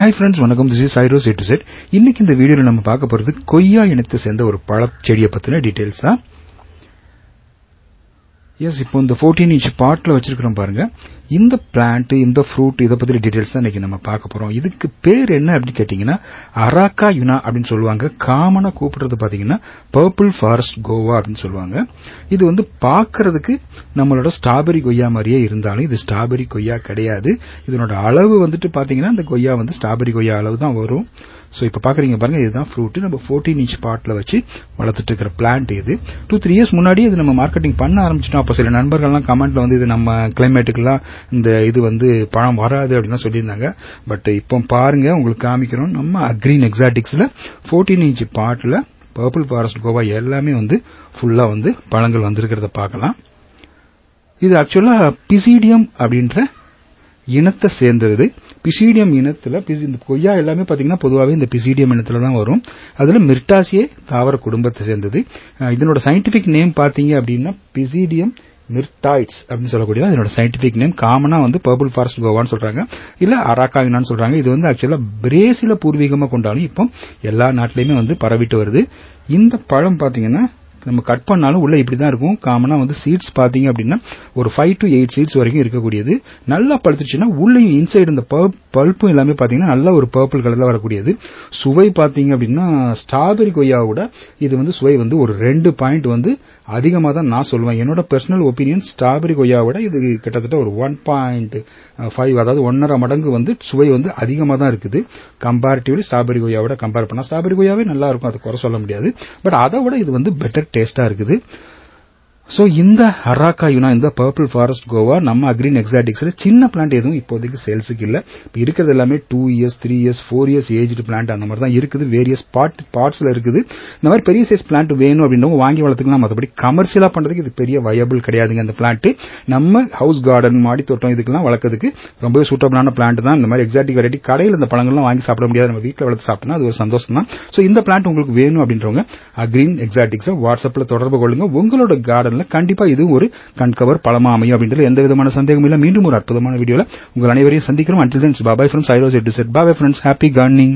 Hi friends, வணக்கம். This is Cyrus A to Z. இன்னைக்கு இந்த வீடியோல நம்ம பார்க்க போறது கொய்யா இனத்தை சேர்ந்த ஒரு பழச்செடியை பத்தின டீடைல்ஸ் தான். எஸ், இப்போ இந்த 14 inch பாட்ல வச்சிருக்கிறோம் பாருங்க. இந்த பிளான்ட், இந்த ஃப்ரூட், இத பத்தி டீடைல்ஸ் தான் இன்னைக்கு நம்ம பார்க்க போறோம். இதுக்கு பேர் என்ன அப்படி கேட்டீங்கன்னா அராக்கா யுனா அப்படின்னு சொல்லுவாங்க. காமனா கூப்பிடுறது பாத்தீங்கன்னா பர்பிள் ஃபாரஸ்ட் கோவா அப்படின்னு சொல்லுவாங்க. இது வந்து பார்க்கிறதுக்கு நம்மளோட ஸ்ட்ராபெரி கொய்யா மாதிரியே இருந்தாலும் இது ஸ்ட்ராபெரி கொய்யா கிடையாது. இதனோட அளவு வந்துட்டு பாத்தீங்கன்னா இந்த கொய்யா வந்து ஸ்ட்ராபெரி கொய்யா அளவு தான் வரும். சோ இப்ப பாக்குறீங்க பாருங்க, இதுதான் ஃப்ரூட். நம்ம 14 inch பாட்ல வச்சு வளர்த்துட்டு இருக்கிற பிளான்ட் இது. 2-3 years முன்னாடி இது நம்ம மார்க்கெட்டிங் பண்ண ஆரம்பிச்சிட்டோம். அப்ப சில நண்பர்கள்லாம் கமெண்ட்ல வந்து இது நம்ம கிளைமேட்டுக்குலாம் இந்த இது வந்து பழம் வராது அப்படின்னு சொல்லியிருந்தாங்க. பட் இப்போ பாருங்க, உங்களுக்கு காமிக்கிறோம். நம்ம அக்ரீன் எக்ஸாட்டிக்ஸ்ல 14 inch பாட்ல பர்பிள் ஃபாரஸ்ட் கோவா எல்லாமே வந்து ஃபுல்லா வந்து பழங்கள் வந்திருக்கிறத பார்க்கலாம். இது ஆக்சுவலா பிசிடியம் அப்படின்ற இனத்தை சேர்ந்தது. பிசிடியம் இனத்துல இந்த கொய்யா எல்லாமே பாத்தீங்கன்னா பொதுவாகவே இந்த பிசிடியம் இனத்துல தான் வரும். அதுல மிர்டாசியே தாவர குடும்பத்தை சேர்ந்தது. இதனோட சயின்டிபிக் நேம் பாத்தீங்க அப்படின்னா பிசிடியம் மிர்டாய்ட்ஸ் அப்படின்னு சொல்லக்கூடியது இதனோட சயின்டிபிக் நேம். காமனா வந்து பர்பிள் ஃபாரஸ்ட் கோவான்னு சொல்றாங்க, இல்ல அராக்கா யுனான்னு சொல்றாங்க. இது வந்து ஆக்சுவலா பிரேசில பூர்வீகமா கொண்டாலும் இப்போ எல்லா நாட்டிலயுமே வந்து பரவிட்டு வருது. இந்த பழம் பாத்தீங்கன்னா நம்ம கட் பண்ணாலும் உள்ள இப்படிதான் இருக்கும். காமனா வந்து சீட்ஸ் பாத்தீங்க அப்படின்னா ஒரு 5 to 8 சீட்ஸ் வரைக்கும் இருக்கக்கூடியது. நல்லா பழுத்துச்சுன்னா உள்ளேயும் இன்சைடு இந்த பல்ப்பும் எல்லாமே பாத்தீங்கன்னா நல்ல ஒரு பர்பிள் கலர்ல வரக்கூடியது. சுவை பாத்தீங்க அப்படின்னா ஸ்ட்ராபெரி கொய்யாவோட இது வந்து சுவை வந்து ஒரு 2 பாயிண்ட் வந்து அதிகமா தான் நான் சொல்லுவேன். என்னோட பர்சனல் ஒப்பீனியன் ஸ்ட்ராபெரி கொய்யாவோட இது கிட்டத்தட்ட ஒரு 1.5 அதாவது 1.5 மடங்கு வந்து சுவை வந்து அதிகமா தான் இருக்குது. கம்பேரிட்டிவ்லி ஸ்ட்ராபெரி கொய்யாவோட கம்பேர் பண்ணா ஸ்ட்ராபெரி கொய்யாவே நல்லா இருக்கும், அது குறை சொல்ல முடியாது. பட் அதை விட இது வந்து பெட்டர் டேஸ்டா இருக்குது. சோ இந்த அராக்கா யுனா, இந்த பர்பிள் ஃபாரஸ்ட் கோவா நம்ம அக்ரீன் எக்ஸாட்டிக்ஸ்ல சின்ன பிளான்ட் எதுவும் இப்போதைக்கு சேல்ஸுக்கு இல்ல. இப்ப இருக்கிறது எல்லாமே 2 years 3 years 4 years aged plant அந்த மாதிரி தான் இருக்குது. வேரியஸ் பார்ட்ஸ்ல இருக்குது. இந்த மாதிரி பெரிய சைஸ் பிளான்ட் வேணும் அப்படின்றவங்க வாங்கி வளர்த்துக்கலாம். மற்றபடி கமர்ஷியலா பண்றதுக்கு இது பெரிய வயபிள் கிடையாதுங்க. அந்த பிளான்ட் நம்ம ஹவுஸ் கார்டன், மாடி தோட்டம் இதுக்கெல்லாம் வளர்க்கறதுக்கு ரொம்பவே சூட்டபிளான பிளான்ட் தான். இந்த மாதிரி எக்ஸாட்டிக் வெரைட்டி கடையில் இந்த பழங்கள்லாம் வாங்கி சாப்பிட முடியாது. நம்ம வீட்டில் வளர்த்து சாப்பிட்டோம்னா அது ஒரு சந்தோஷம் தான். சோ இந்த பிளான்ட் உங்களுக்கு வேணும் அப்படின்றவங்க அக்ரீன் எக்ஸாட்டிக்ஸை வாட்ஸ்அப்ல தொடர்பு கொள்ளுங்க. உங்களோட கார்டன் கண்டிப்பா இது ஒரு கண்கவர் பழமா அமையும் அப்படின்றது எந்த விதமான சந்தேகமும் இல்ல. மீண்டும் ஒரு அற்புதமான வீடியோல உங்கள் அனைவரையும் சந்திக்கிறோம். Until then, bye bye from Cyrus A to Z. Bye bye friends, happy gardening.